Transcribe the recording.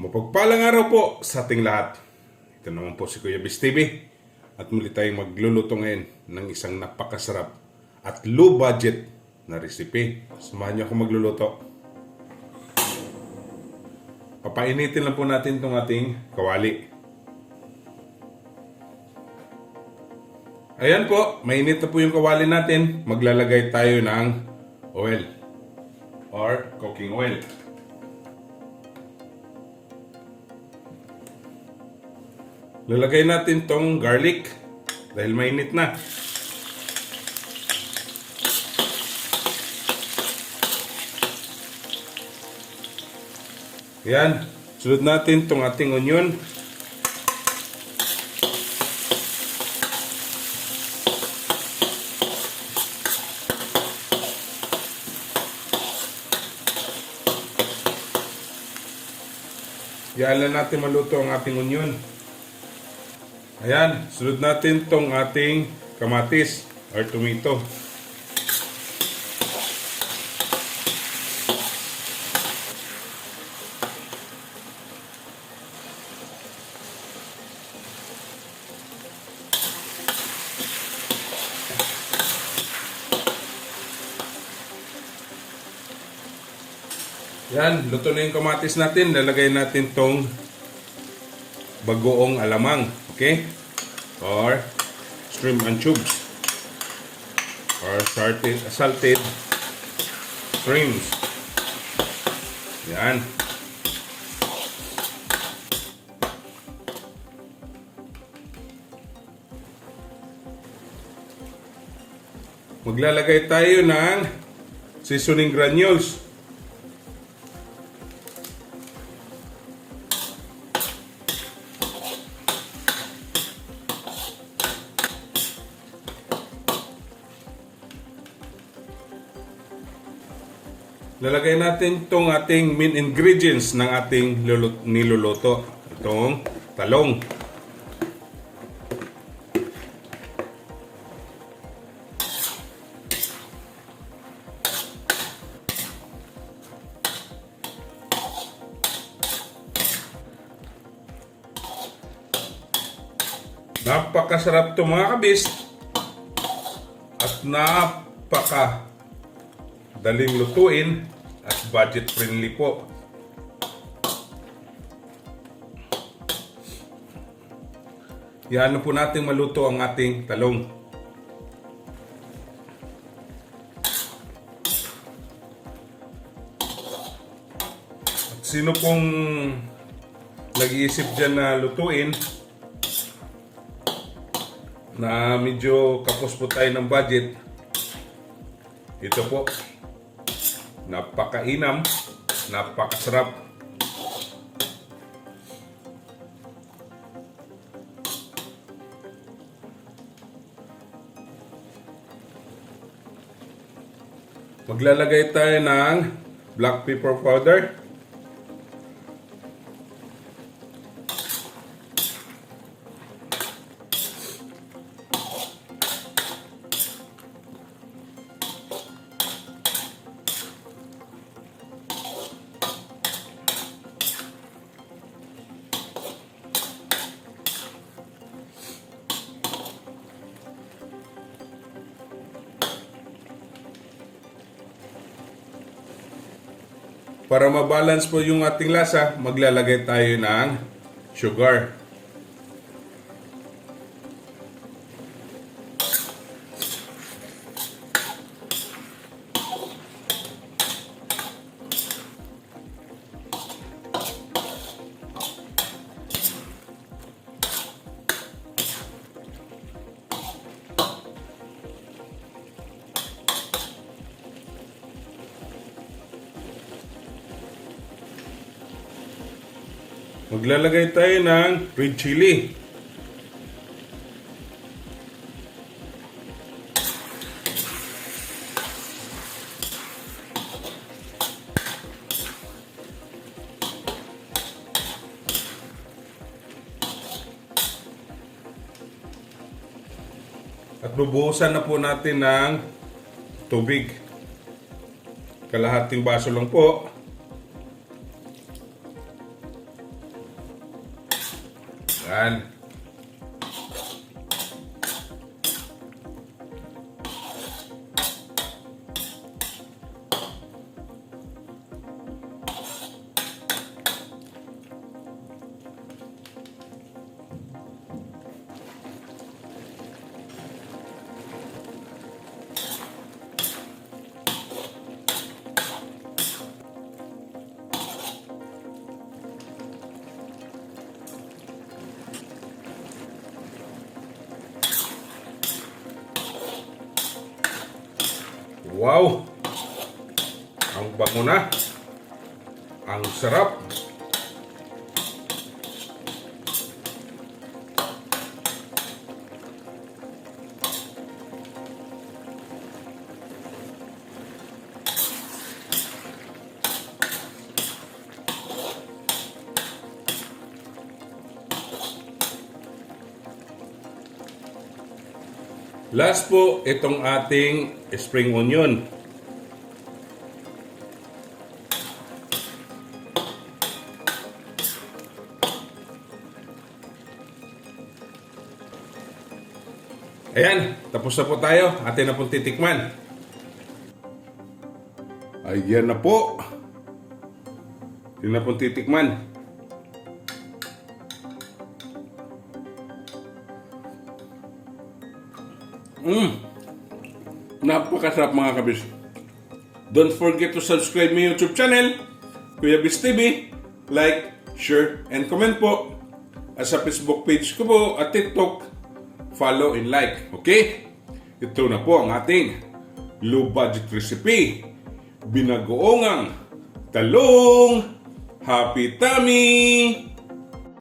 Mapagpalang araw po sa ating lahat. Ito naman po si Kuya Bis TV. At muli tayong magluluto ngayon ng isang napakasarap at low budget na recipe. Samahan niyo ako magluluto. Papainitin lang po natin itong ating kawali. Ayan po, mainit na po yung kawali natin. Maglalagay tayo ng oil or cooking oil. Lalagay natin tong garlic dahil mainit na. Yan. Sunod natin tong ating onion. Yan lang natin maluto ang ating onion. Ayan, sunod natin tong ating kamatis or tomato. Yan, luto na yung kamatis natin. Lalagay natin tong bagoong alamang. Okay? Or shrimp and tubes. Or salted shrimps. Yan. Maglalagay tayo ng seasoning granules. Lalagay natin itong ating main ingredients ng ating niluluto. Itong talong. Napakasarap ito mga kabis. At daling lutuin at budget friendly po. Yan po natin maluto ang ating talong. At sino pong nag-iisip dyan na lutuin na medyo kapos po tayo ng budget, ito po, napakainam, napakasarap. Maglalagay tayo ng black pepper powder. Para mabalance po yung ating lasa, maglalagay tayo ng sugar. Maglalagay tayo ng red chili. At bubuhusan na po natin ng tubig. Kalahating baso lang po. Yan. Wow! Ang bango na. Ang sarap. Last po, itong ating spring onion. Ayan, tapos na po tayo. Atin na pong titikman. Ayan na po. Atin na pong titikman. Napakasarap mga kabis. Don't forget to subscribe my YouTube channel, Kuya Bis TV. Like, share, and comment po. At sa Facebook page ko po at TikTok, follow and like. Okay? Ito na po ang ating low budget recipe. Binagoongang talong. Happy tummy!